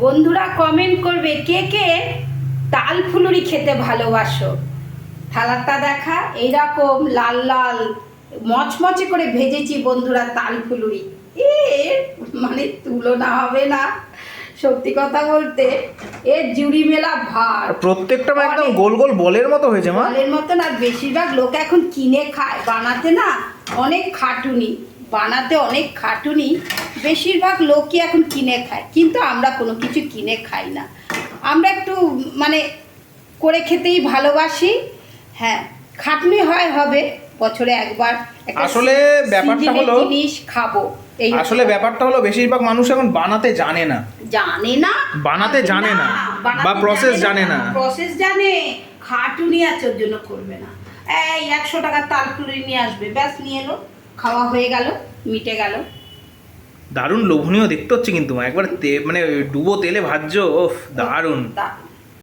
বন্ধুরা কমেন্ট করবে কে কে তাল ফুলুরি খেতে ভালোবাসো। থালাটা দেখা, এইরকম লাল লাল মচমচে করে ভেজেছি বন্ধুরা তাল ফুলুরি। এর মানে তুলনা হবে না, সত্যি কথা বলতে এর জুড়ি মেলা ভার। প্রত্যেকটা একদম গোল গোল বলের মতো হয়েছে মা। বলের মতন। আর বেশিরভাগ লোক এখন কিনে খায়, বানাতে না অনেক খাটুনি, বানাতে অনেক খাটুনি, বেশিরভাগ লোকই এখন কিনে খায়। কিন্তু আমরা কোনো কিছু কিনে খাই না, আমরা একটু মানে করে খেতেই ভালোবাসি। হ্যাঁ, খাটনি হবে বছরে একবার একটা আসলে ব্যাপারটা হলো জিনিস খাবো। এই আসলে ব্যাপারটা হলো বেশিরভাগ মানুষ এখন বানাতে জানে না, বানাতে জানে না বা প্রসেস জানে না। প্রসেস জানে, খাটুনি আছে ওর জন্য করবে না। এই 100 টাকার তাল ফুলুরি নিয়ে আসবে, ব্যাস নিয়ে এলো, খাওয়া হয়ে গেল, মিটে গেল। দারুণ লোভনীয় দেখতে হচ্ছে কিন্তু মা, একবার মানে ডুবো তেলে ভাজছো, ওফ দারুণ। দারুণ।